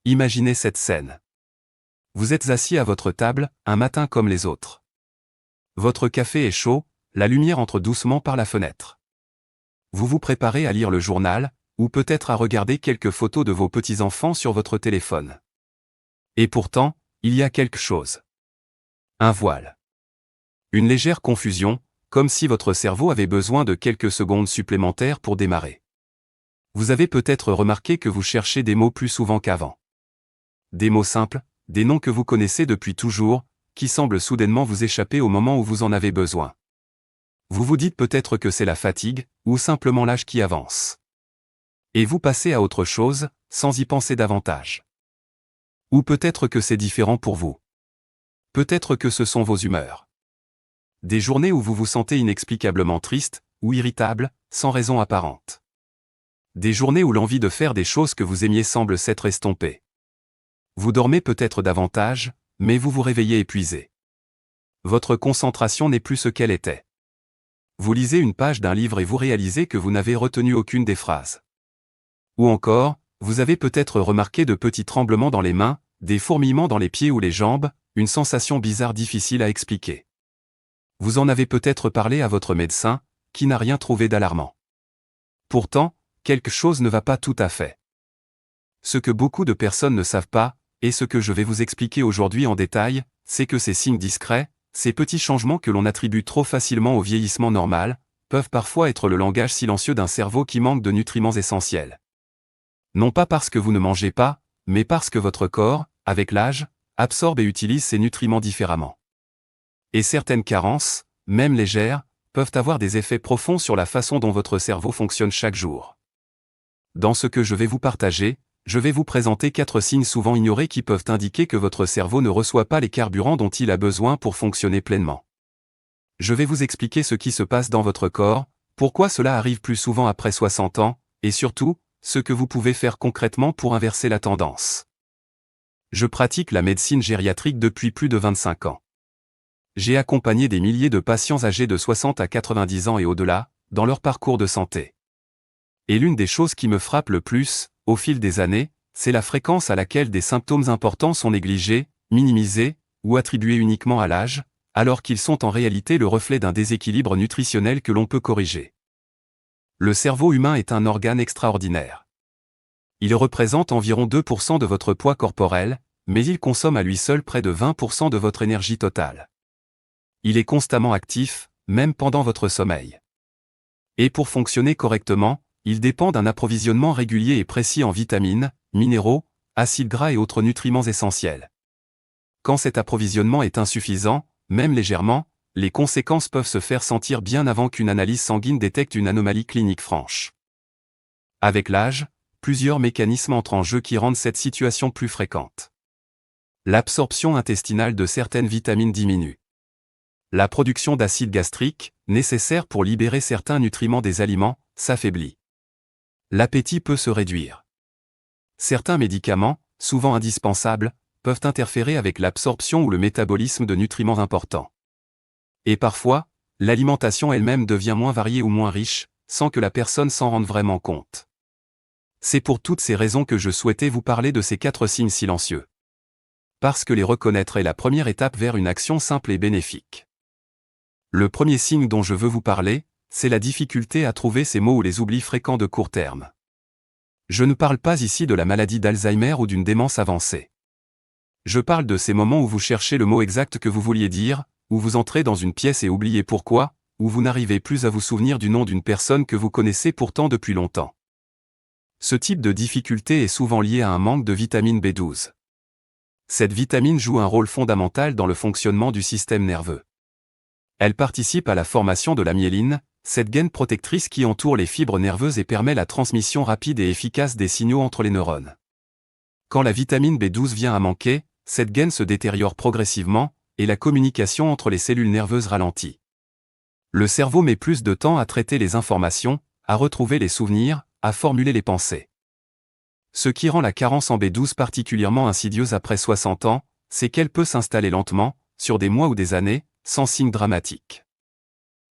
Imaginez cette scène. Vous êtes assis à votre table, un matin comme les autres. Votre café est chaud, la lumière entre doucement par la fenêtre. Vous vous préparez à lire le journal, ou peut-être à regarder quelques photos de vos petits-enfants sur votre téléphone. Et pourtant, il y a quelque chose. Un voile. Une légère confusion, comme si votre cerveau avait besoin de quelques secondes supplémentaires pour démarrer. Vous avez peut-être remarqué que vous cherchez des mots plus souvent qu'avant. Des mots simples, des noms que vous connaissez depuis toujours, qui semblent soudainement vous échapper au moment où vous en avez besoin. Vous vous dites peut-être que c'est la fatigue, ou simplement l'âge qui avance. Et vous passez à autre chose, sans y penser davantage. Ou peut-être que c'est différent pour vous. Peut-être que ce sont vos humeurs. Des journées où vous vous sentez inexplicablement triste, ou irritable, sans raison apparente. Des journées où l'envie de faire des choses que vous aimiez semble s'être estompée. Vous dormez peut-être davantage, mais vous vous réveillez épuisé. Votre concentration n'est plus ce qu'elle était. Vous lisez une page d'un livre et vous réalisez que vous n'avez retenu aucune des phrases. Ou encore, vous avez peut-être remarqué de petits tremblements dans les mains, des fourmillements dans les pieds ou les jambes, une sensation bizarre difficile à expliquer. Vous en avez peut-être parlé à votre médecin, qui n'a rien trouvé d'alarmant. Pourtant, quelque chose ne va pas tout à fait. Ce que beaucoup de personnes ne savent pas, et ce que je vais vous expliquer aujourd'hui en détail, c'est que ces signes discrets, ces petits changements que l'on attribue trop facilement au vieillissement normal, peuvent parfois être le langage silencieux d'un cerveau qui manque de nutriments essentiels. Non pas parce que vous ne mangez pas, mais parce que votre corps, avec l'âge, absorbe et utilise ces nutriments différemment. Et certaines carences, même légères, peuvent avoir des effets profonds sur la façon dont votre cerveau fonctionne chaque jour. Dans ce que je vais vous partager, je vais vous présenter 4 signes souvent ignorés qui peuvent indiquer que votre cerveau ne reçoit pas les carburants dont il a besoin pour fonctionner pleinement. Je vais vous expliquer ce qui se passe dans votre corps, pourquoi cela arrive plus souvent après 60 ans, et surtout, ce que vous pouvez faire concrètement pour inverser la tendance. Je pratique la médecine gériatrique depuis plus de 25 ans. J'ai accompagné des milliers de patients âgés de 60 à 90 ans et au-delà, dans leur parcours de santé. Et l'une des choses qui me frappe le plus, au fil des années, c'est la fréquence à laquelle des symptômes importants sont négligés, minimisés, ou attribués uniquement à l'âge, alors qu'ils sont en réalité le reflet d'un déséquilibre nutritionnel que l'on peut corriger. Le cerveau humain est un organe extraordinaire. Il représente environ 2% de votre poids corporel, mais il consomme à lui seul près de 20% de votre énergie totale. Il est constamment actif, même pendant votre sommeil. Et pour fonctionner correctement, il dépend d'un approvisionnement régulier et précis en vitamines, minéraux, acides gras et autres nutriments essentiels. Quand cet approvisionnement est insuffisant, même légèrement, les conséquences peuvent se faire sentir bien avant qu'une analyse sanguine détecte une anomalie clinique franche. Avec l'âge, plusieurs mécanismes entrent en jeu qui rendent cette situation plus fréquente. L'absorption intestinale de certaines vitamines diminue. La production d'acide gastrique, nécessaire pour libérer certains nutriments des aliments, s'affaiblit. L'appétit peut se réduire. Certains médicaments, souvent indispensables, peuvent interférer avec l'absorption ou le métabolisme de nutriments importants. Et parfois, l'alimentation elle-même devient moins variée ou moins riche, sans que la personne s'en rende vraiment compte. C'est pour toutes ces raisons que je souhaitais vous parler de ces 4 signes silencieux. Parce que les reconnaître est la première étape vers une action simple et bénéfique. Le premier signe dont je veux vous parler, c'est la difficulté à trouver ces mots ou les oublis fréquents de court terme. Je ne parle pas ici de la maladie d'Alzheimer ou d'une démence avancée. Je parle de ces moments où vous cherchez le mot exact que vous vouliez dire, où vous entrez dans une pièce et oubliez pourquoi, où vous n'arrivez plus à vous souvenir du nom d'une personne que vous connaissez pourtant depuis longtemps. Ce type de difficulté est souvent lié à un manque de vitamine B12. Cette vitamine joue un rôle fondamental dans le fonctionnement du système nerveux. Elle participe à la formation de la myéline, cette gaine protectrice qui entoure les fibres nerveuses et permet la transmission rapide et efficace des signaux entre les neurones. Quand la vitamine B12 vient à manquer, cette gaine se détériore progressivement, et la communication entre les cellules nerveuses ralentit. Le cerveau met plus de temps à traiter les informations, à retrouver les souvenirs, à formuler les pensées. Ce qui rend la carence en B12 particulièrement insidieuse après 60 ans, c'est qu'elle peut s'installer lentement, sur des mois ou des années, sans signe dramatique.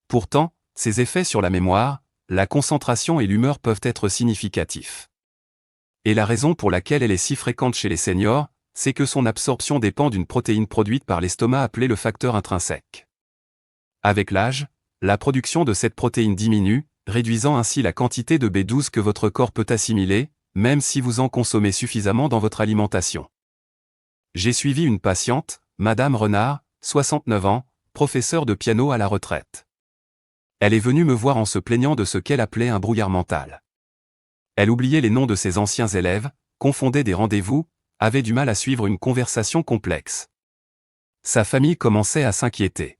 Pourtant, ses effets sur la mémoire, la concentration et l'humeur peuvent être significatifs. Et la raison pour laquelle elle est si fréquente chez les seniors, c'est que son absorption dépend d'une protéine produite par l'estomac appelée le facteur intrinsèque. Avec l'âge, la production de cette protéine diminue, réduisant ainsi la quantité de B12 que votre corps peut assimiler, même si vous en consommez suffisamment dans votre alimentation. J'ai suivi une patiente, Madame Renard, 69 ans, professeure de piano à la retraite. Elle est venue me voir en se plaignant de ce qu'elle appelait un brouillard mental. Elle oubliait les noms de ses anciens élèves, confondait des rendez-vous, avait du mal à suivre une conversation complexe. Sa famille commençait à s'inquiéter.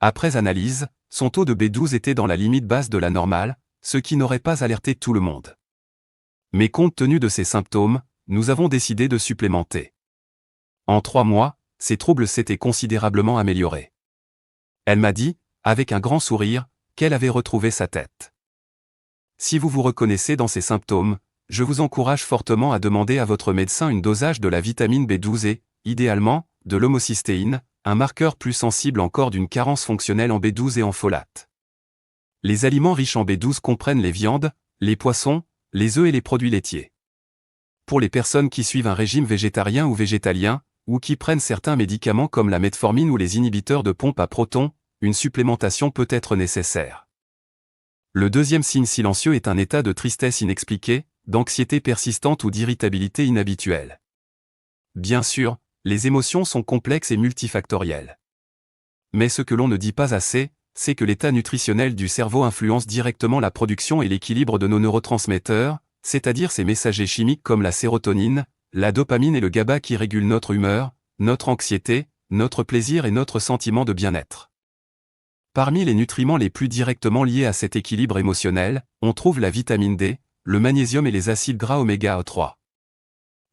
Après analyse, son taux de B12 était dans la limite basse de la normale, ce qui n'aurait pas alerté tout le monde. Mais compte tenu de ses symptômes, nous avons décidé de supplémenter. En 3 mois, ses troubles s'étaient considérablement améliorés. Elle m'a dit, avec un grand sourire, qu'elle avait retrouvé sa tête. Si vous vous reconnaissez dans ces symptômes, je vous encourage fortement à demander à votre médecin une dosage de la vitamine B12 et, idéalement, de l'homocystéine, un marqueur plus sensible encore d'une carence fonctionnelle en B12 et en folate. Les aliments riches en B12 comprennent les viandes, les poissons, les œufs et les produits laitiers. Pour les personnes qui suivent un régime végétarien ou végétalien, ou qui prennent certains médicaments comme la metformine ou les inhibiteurs de pompe à protons, une supplémentation peut être nécessaire. Le deuxième signe silencieux est un état de tristesse inexpliquée, d'anxiété persistante ou d'irritabilité inhabituelle. Bien sûr, les émotions sont complexes et multifactorielles. Mais ce que l'on ne dit pas assez, c'est que l'état nutritionnel du cerveau influence directement la production et l'équilibre de nos neurotransmetteurs, c'est-à-dire ces messagers chimiques comme la sérotonine, la dopamine et le GABA qui régulent notre humeur, notre anxiété, notre plaisir et notre sentiment de bien-être. Parmi les nutriments les plus directement liés à cet équilibre émotionnel, on trouve la vitamine D, le magnésium et les acides gras oméga 3.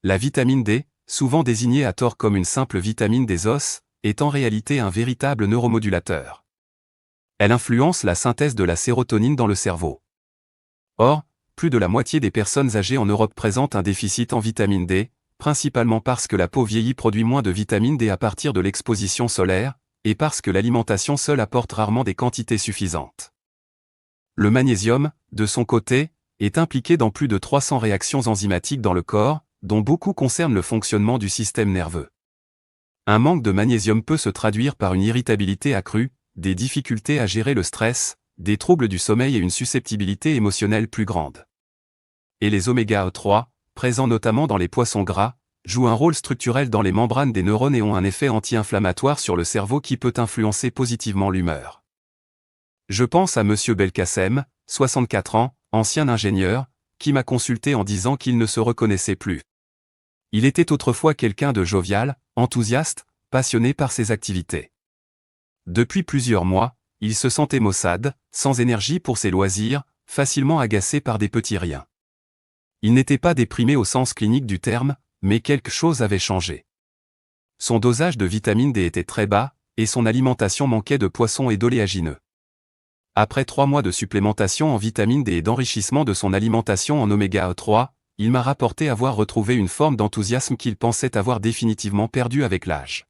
La vitamine D, souvent désignée à tort comme une simple vitamine des os, est en réalité un véritable neuromodulateur. Elle influence la synthèse de la sérotonine dans le cerveau. Or, plus de la moitié des personnes âgées en Europe présentent un déficit en vitamine D, principalement parce que la peau vieillie produit moins de vitamine D à partir de l'exposition solaire, et parce que l'alimentation seule apporte rarement des quantités suffisantes. Le magnésium, de son côté, est impliqué dans plus de 300 réactions enzymatiques dans le corps, dont beaucoup concernent le fonctionnement du système nerveux. Un manque de magnésium peut se traduire par une irritabilité accrue, des difficultés à gérer le stress, des troubles du sommeil et une susceptibilité émotionnelle plus grande. Et les oméga 3, présents notamment dans les poissons gras, jouent un rôle structurel dans les membranes des neurones et ont un effet anti-inflammatoire sur le cerveau qui peut influencer positivement l'humeur. Je pense à Monsieur Belkacem, 64 ans, ancien ingénieur, qui m'a consulté en disant qu'il ne se reconnaissait plus. Il était autrefois quelqu'un de jovial, enthousiaste, passionné par ses activités. Depuis plusieurs mois, il se sentait maussade, sans énergie pour ses loisirs, facilement agacé par des petits riens. Il n'était pas déprimé au sens clinique du terme, mais quelque chose avait changé. Son dosage de vitamine D était très bas, et son alimentation manquait de poissons et d'oléagineux. Après 3 mois de supplémentation en vitamine D et d'enrichissement de son alimentation en oméga 3, il m'a rapporté avoir retrouvé une forme d'enthousiasme qu'il pensait avoir définitivement perdu avec l'âge.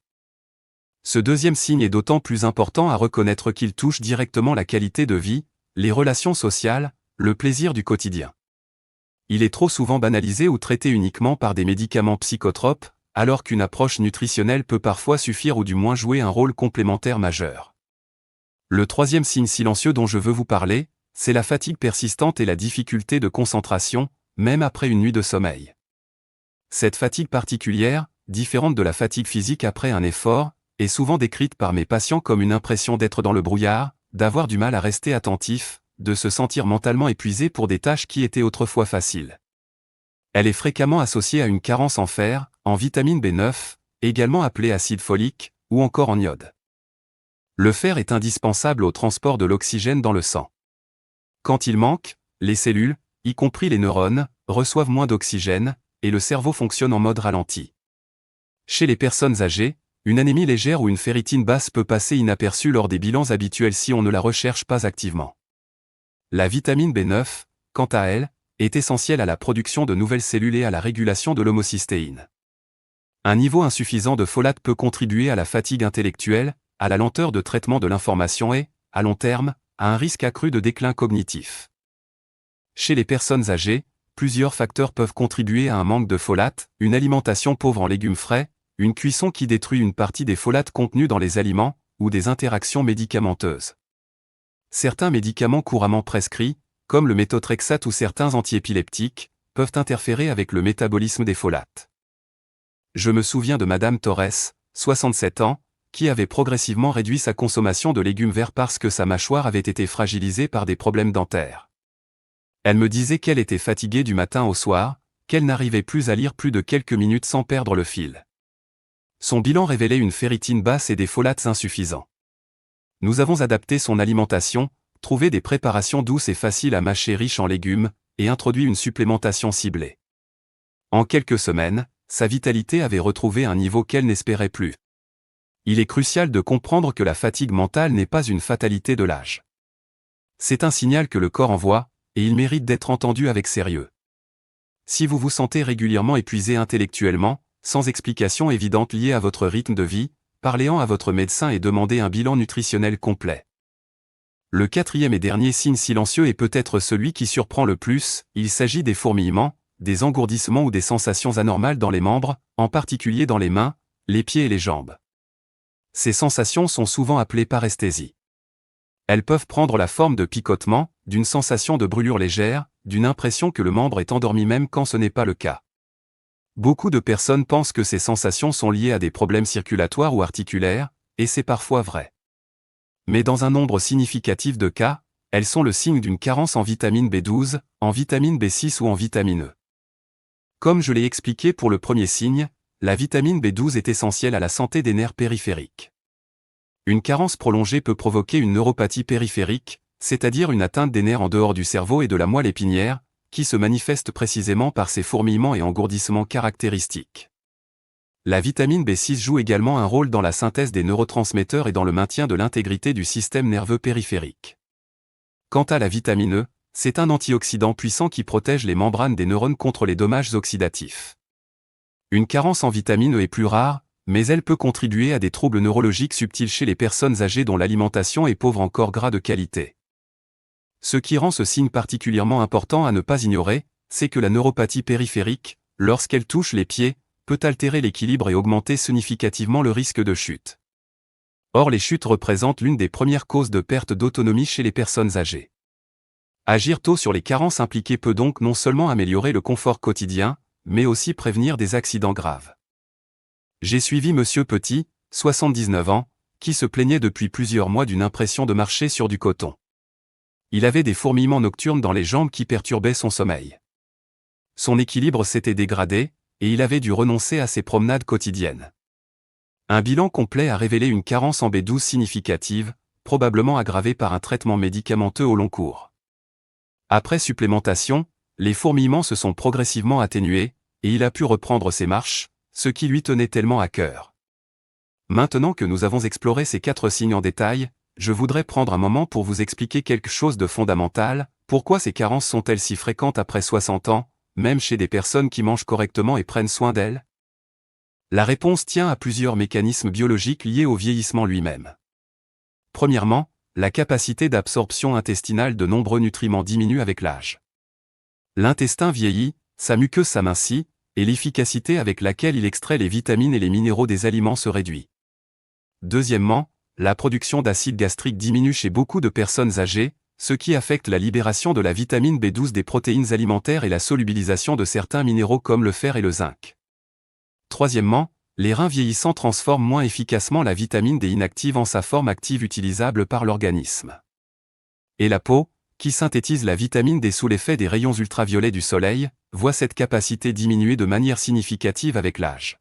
Ce deuxième signe est d'autant plus important à reconnaître qu'il touche directement la qualité de vie, les relations sociales, le plaisir du quotidien. Il est trop souvent banalisé ou traité uniquement par des médicaments psychotropes, alors qu'une approche nutritionnelle peut parfois suffire ou du moins jouer un rôle complémentaire majeur. Le troisième signe silencieux dont je veux vous parler, c'est la fatigue persistante et la difficulté de concentration, même après une nuit de sommeil. Cette fatigue particulière, différente de la fatigue physique après un effort, est souvent décrite par mes patients comme une impression d'être dans le brouillard, d'avoir du mal à rester attentif, de se sentir mentalement épuisé pour des tâches qui étaient autrefois faciles. Elle est fréquemment associée à une carence en fer, en vitamine B9, également appelée acide folique, ou encore en iode. Le fer est indispensable au transport de l'oxygène dans le sang. Quand il manque, les cellules, y compris les neurones, reçoivent moins d'oxygène, et le cerveau fonctionne en mode ralenti. Chez les personnes âgées, une anémie légère ou une ferritine basse peut passer inaperçue lors des bilans habituels si on ne la recherche pas activement. La vitamine B9, quant à elle, est essentielle à la production de nouvelles cellules et à la régulation de l'homocystéine. Un niveau insuffisant de folate peut contribuer à la fatigue intellectuelle, à la lenteur de traitement de l'information et, à long terme, à un risque accru de déclin cognitif. Chez les personnes âgées, Plusieurs facteurs peuvent contribuer à un manque de folate, une alimentation pauvre en légumes frais, une cuisson qui détruit une partie des folates contenus dans les aliments, ou des interactions médicamenteuses. Certains médicaments couramment prescrits, comme le méthotrexate ou certains antiépileptiques, peuvent interférer avec le métabolisme des folates. Je me souviens de Madame Torres, 67 ans, qui avait progressivement réduit sa consommation de légumes verts parce que sa mâchoire avait été fragilisée par des problèmes dentaires. Elle me disait qu'elle était fatiguée du matin au soir, qu'elle n'arrivait plus à lire plus de quelques minutes sans perdre le fil. Son bilan révélait une ferritine basse et des folates insuffisants. Nous avons adapté son alimentation, trouvé des préparations douces et faciles à mâcher riches en légumes, et introduit une supplémentation ciblée. En quelques semaines, sa vitalité avait retrouvé un niveau qu'elle n'espérait plus. Il est crucial de comprendre que la fatigue mentale n'est pas une fatalité de l'âge. C'est un signal que le corps envoie, et il mérite d'être entendu avec sérieux. Si vous vous sentez régulièrement épuisé intellectuellement, sans explication évidente liée à votre rythme de vie, parlez-en à votre médecin et demandez un bilan nutritionnel complet. Le quatrième et dernier signe silencieux est peut-être celui qui surprend le plus, il s'agit des fourmillements, des engourdissements ou des sensations anormales dans les membres, en particulier dans les mains, les pieds et les jambes. Ces sensations sont souvent appelées paresthésie. Elles peuvent prendre la forme de picotements, d'une sensation de brûlure légère, d'une impression que le membre est endormi même quand ce n'est pas le cas. Beaucoup de personnes pensent que ces sensations sont liées à des problèmes circulatoires ou articulaires, et c'est parfois vrai. Mais dans un nombre significatif de cas, elles sont le signe d'une carence en vitamine B12, en vitamine B6 ou en vitamine E. Comme je l'ai expliqué pour le premier signe, la vitamine B12 est essentielle à la santé des nerfs périphériques. Une carence prolongée peut provoquer une neuropathie périphérique, c'est-à-dire une atteinte des nerfs en dehors du cerveau et de la moelle épinière, qui se manifeste précisément par ces fourmillements et engourdissements caractéristiques. La vitamine B6 joue également un rôle dans la synthèse des neurotransmetteurs et dans le maintien de l'intégrité du système nerveux périphérique. Quant à la vitamine E, c'est un antioxydant puissant qui protège les membranes des neurones contre les dommages oxydatifs. Une carence en vitamine E est plus rare, mais elle peut contribuer à des troubles neurologiques subtils chez les personnes âgées dont l'alimentation est pauvre en corps gras de qualité. Ce qui rend ce signe particulièrement important à ne pas ignorer, c'est que la neuropathie périphérique, lorsqu'elle touche les pieds, peut altérer l'équilibre et augmenter significativement le risque de chute. Or les chutes représentent l'une des premières causes de perte d'autonomie chez les personnes âgées. Agir tôt sur les carences impliquées peut donc non seulement améliorer le confort quotidien, mais aussi prévenir des accidents graves. J'ai suivi Monsieur Petit, 79 ans, qui se plaignait depuis plusieurs mois d'une impression de marcher sur du coton. Il avait des fourmillements nocturnes dans les jambes qui perturbaient son sommeil. Son équilibre s'était dégradé, et il avait dû renoncer à ses promenades quotidiennes. Un bilan complet a révélé une carence en B12 significative, probablement aggravée par un traitement médicamenteux au long cours. Après supplémentation, les fourmillements se sont progressivement atténués, et il a pu reprendre ses marches, ce qui lui tenait tellement à cœur. Maintenant que nous avons exploré ces 4 signes en détail, je voudrais prendre un moment pour vous expliquer quelque chose de fondamental. Pourquoi ces carences sont-elles si fréquentes après 60 ans, même chez des personnes qui mangent correctement et prennent soin d'elles? La réponse tient à plusieurs mécanismes biologiques liés au vieillissement lui-même. Premièrement, la capacité d'absorption intestinale de nombreux nutriments diminue avec l'âge. L'intestin vieillit, sa muqueuse s'amincit, et l'efficacité avec laquelle il extrait les vitamines et les minéraux des aliments se réduit. Deuxièmement, la production d'acide gastrique diminue chez beaucoup de personnes âgées, ce qui affecte la libération de la vitamine B12 des protéines alimentaires et la solubilisation de certains minéraux comme le fer et le zinc. Troisièmement, les reins vieillissants transforment moins efficacement la vitamine D inactive en sa forme active utilisable par l'organisme. Et la peau, qui synthétise la vitamine D sous l'effet des rayons ultraviolets du soleil, voit cette capacité diminuer de manière significative avec l'âge.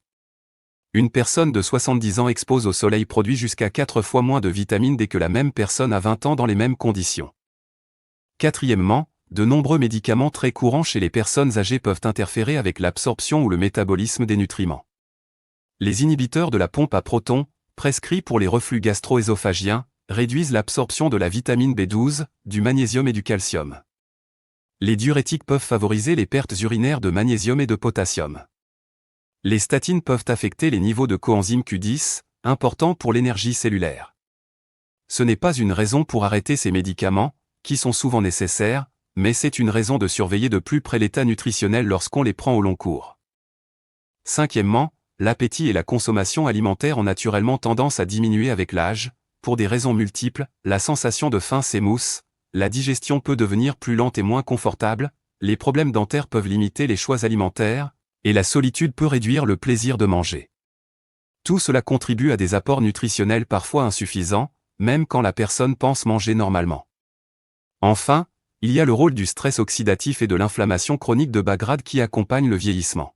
Une personne de 70 ans exposée au soleil produit jusqu'à 4 fois moins de vitamine D que la même personne à 20 ans dans les mêmes conditions. Quatrièmement, de nombreux médicaments très courants chez les personnes âgées peuvent interférer avec l'absorption ou le métabolisme des nutriments. Les inhibiteurs de la pompe à protons, prescrits pour les reflux gastro-ésophagiens, réduisent l'absorption de la vitamine B12, du magnésium et du calcium. Les diurétiques peuvent favoriser les pertes urinaires de magnésium et de potassium. Les statines peuvent affecter les niveaux de coenzyme Q10, importants pour l'énergie cellulaire. Ce n'est pas une raison pour arrêter ces médicaments, qui sont souvent nécessaires, mais c'est une raison de surveiller de plus près l'état nutritionnel lorsqu'on les prend au long cours. Cinquièmement, l'appétit et la consommation alimentaire ont naturellement tendance à diminuer avec l'âge. Pour des raisons multiples, la sensation de faim s'émousse, la digestion peut devenir plus lente et moins confortable, les problèmes dentaires peuvent limiter les choix alimentaires, et la solitude peut réduire le plaisir de manger. Tout cela contribue à des apports nutritionnels parfois insuffisants, même quand la personne pense manger normalement. Enfin, il y a le rôle du stress oxydatif et de l'inflammation chronique de bas grade qui accompagnent le vieillissement.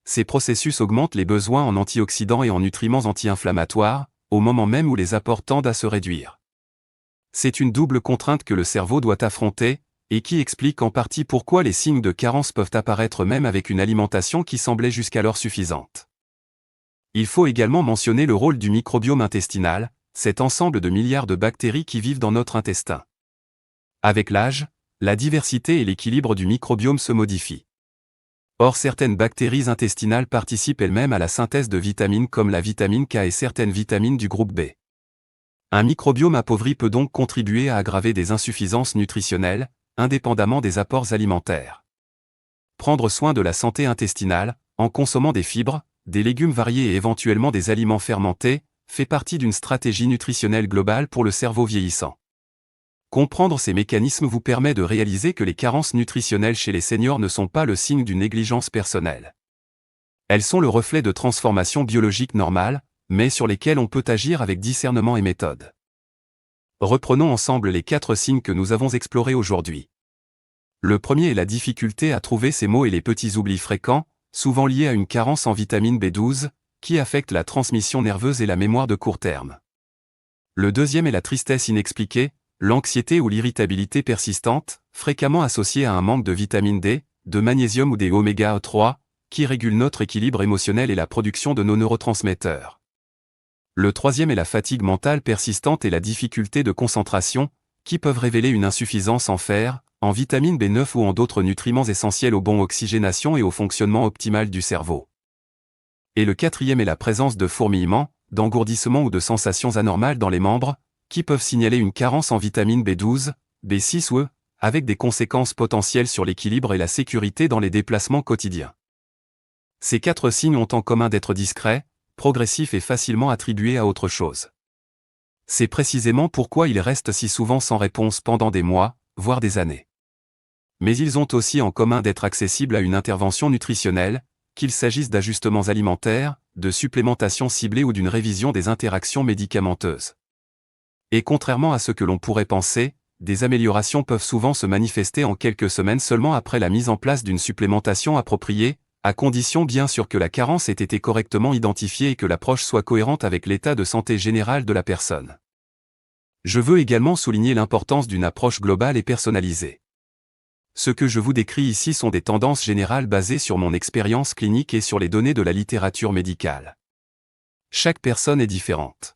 Ces processus augmentent les besoins en antioxydants et en nutriments anti-inflammatoires, au moment même où les apports tendent à se réduire. C'est une double contrainte que le cerveau doit affronter, et qui explique en partie pourquoi les signes de carence peuvent apparaître même avec une alimentation qui semblait jusqu'alors suffisante. Il faut également mentionner le rôle du microbiome intestinal, cet ensemble de milliards de bactéries qui vivent dans notre intestin. Avec l'âge, la diversité et l'équilibre du microbiome se modifient. Or certaines bactéries intestinales participent elles-mêmes à la synthèse de vitamines comme la vitamine K et certaines vitamines du groupe B. Un microbiome appauvri peut donc contribuer à aggraver des insuffisances nutritionnelles, indépendamment des apports alimentaires. Prendre soin de la santé intestinale, en consommant des fibres, des légumes variés et éventuellement des aliments fermentés, fait partie d'une stratégie nutritionnelle globale pour le cerveau vieillissant. Comprendre ces mécanismes vous permet de réaliser que les carences nutritionnelles chez les seniors ne sont pas le signe d'une négligence personnelle. Elles sont le reflet de transformations biologiques normales, mais sur lesquelles on peut agir avec discernement et méthode. Reprenons ensemble les 4 signes que nous avons explorés aujourd'hui. Le premier est la difficulté à trouver ces mots et les petits oublis fréquents, souvent liés à une carence en vitamine B12, qui affecte la transmission nerveuse et la mémoire de court terme. Le deuxième est la tristesse inexpliquée, l'anxiété ou l'irritabilité persistante, fréquemment associée à un manque de vitamine D, de magnésium ou des oméga 3, qui régulent notre équilibre émotionnel et la production de nos neurotransmetteurs. Le troisième est la fatigue mentale persistante et la difficulté de concentration, qui peuvent révéler une insuffisance en fer, en vitamine B9 ou en d'autres nutriments essentiels aux bonnes oxygénation et au fonctionnement optimal du cerveau. Et le quatrième est la présence de fourmillements, d'engourdissements ou de sensations anormales dans les membres, qui peuvent signaler une carence en vitamine B12, B6 ou E, avec des conséquences potentielles sur l'équilibre et la sécurité dans les déplacements quotidiens. Ces 4 signes ont en commun d'être discrets, progressifs et facilement attribués à autre chose. C'est précisément pourquoi ils restent si souvent sans réponse pendant des mois, voire des années. Mais ils ont aussi en commun d'être accessibles à une intervention nutritionnelle, qu'il s'agisse d'ajustements alimentaires, de supplémentation ciblée ou d'une révision des interactions médicamenteuses. Et contrairement à ce que l'on pourrait penser, des améliorations peuvent souvent se manifester en quelques semaines seulement après la mise en place d'une supplémentation appropriée, à condition bien sûr que la carence ait été correctement identifiée et que l'approche soit cohérente avec l'état de santé général de la personne. Je veux également souligner l'importance d'une approche globale et personnalisée. Ce que je vous décris ici sont des tendances générales basées sur mon expérience clinique et sur les données de la littérature médicale. Chaque personne est différente.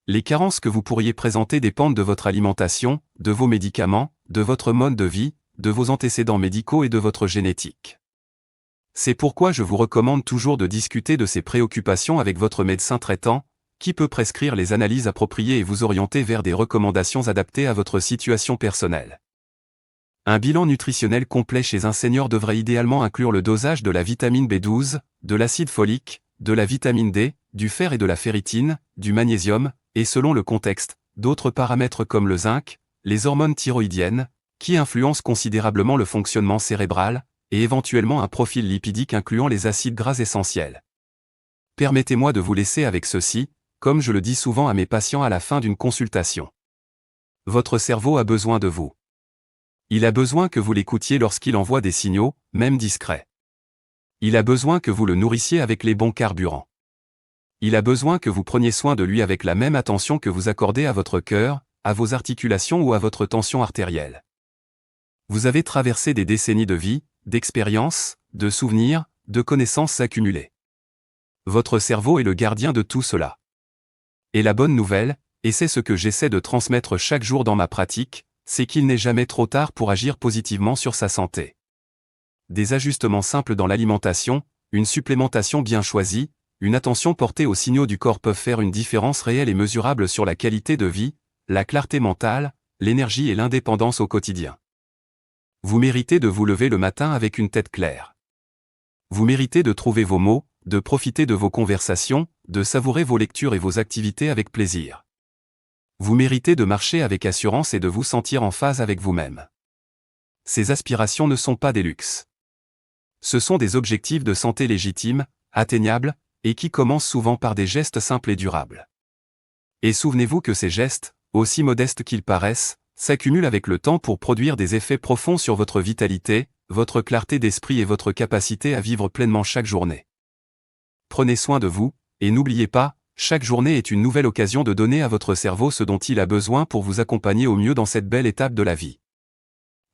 Les carences que vous pourriez présenter dépendent de votre alimentation, de vos médicaments, de votre mode de vie, de vos antécédents médicaux et de votre génétique. C'est pourquoi je vous recommande toujours de discuter de ces préoccupations avec votre médecin traitant, qui peut prescrire les analyses appropriées et vous orienter vers des recommandations adaptées à votre situation personnelle. Un bilan nutritionnel complet chez un senior devrait idéalement inclure le dosage de la vitamine B12, de l'acide folique, de la vitamine D, du fer et de la ferritine, du magnésium, et selon le contexte, d'autres paramètres comme le zinc, les hormones thyroïdiennes, qui influencent considérablement le fonctionnement cérébral, et éventuellement un profil lipidique incluant les acides gras essentiels. Permettez-moi de vous laisser avec ceci, comme je le dis souvent à mes patients à la fin d'une consultation. Votre cerveau a besoin de vous. Il a besoin que vous l'écoutiez lorsqu'il envoie des signaux, même discrets. Il a besoin que vous le nourrissiez avec les bons carburants. Il a besoin que vous preniez soin de lui avec la même attention que vous accordez à votre cœur, à vos articulations ou à votre tension artérielle. Vous avez traversé des décennies de vie, d'expériences, de souvenirs, de connaissances accumulées. Votre cerveau est le gardien de tout cela. Et la bonne nouvelle, et c'est ce que j'essaie de transmettre chaque jour dans ma pratique, c'est qu'il n'est jamais trop tard pour agir positivement sur sa santé. Des ajustements simples dans l'alimentation, une supplémentation bien choisie, une attention portée aux signaux du corps peuvent faire une différence réelle et mesurable sur la qualité de vie, la clarté mentale, l'énergie et l'indépendance au quotidien. Vous méritez de vous lever le matin avec une tête claire. Vous méritez de trouver vos mots, de profiter de vos conversations, de savourer vos lectures et vos activités avec plaisir. Vous méritez de marcher avec assurance et de vous sentir en phase avec vous-même. Ces aspirations ne sont pas des luxes. Ce sont des objectifs de santé légitimes, atteignables, et qui commencent souvent par des gestes simples et durables. Et souvenez-vous que ces gestes, aussi modestes qu'ils paraissent, s'accumulent avec le temps pour produire des effets profonds sur votre vitalité, votre clarté d'esprit et votre capacité à vivre pleinement chaque journée. Prenez soin de vous, et n'oubliez pas, chaque journée est une nouvelle occasion de donner à votre cerveau ce dont il a besoin pour vous accompagner au mieux dans cette belle étape de la vie.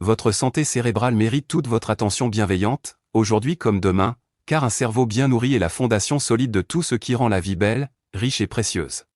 Votre santé cérébrale mérite toute votre attention bienveillante, aujourd'hui comme demain, car un cerveau bien nourri est la fondation solide de tout ce qui rend la vie belle, riche et précieuse.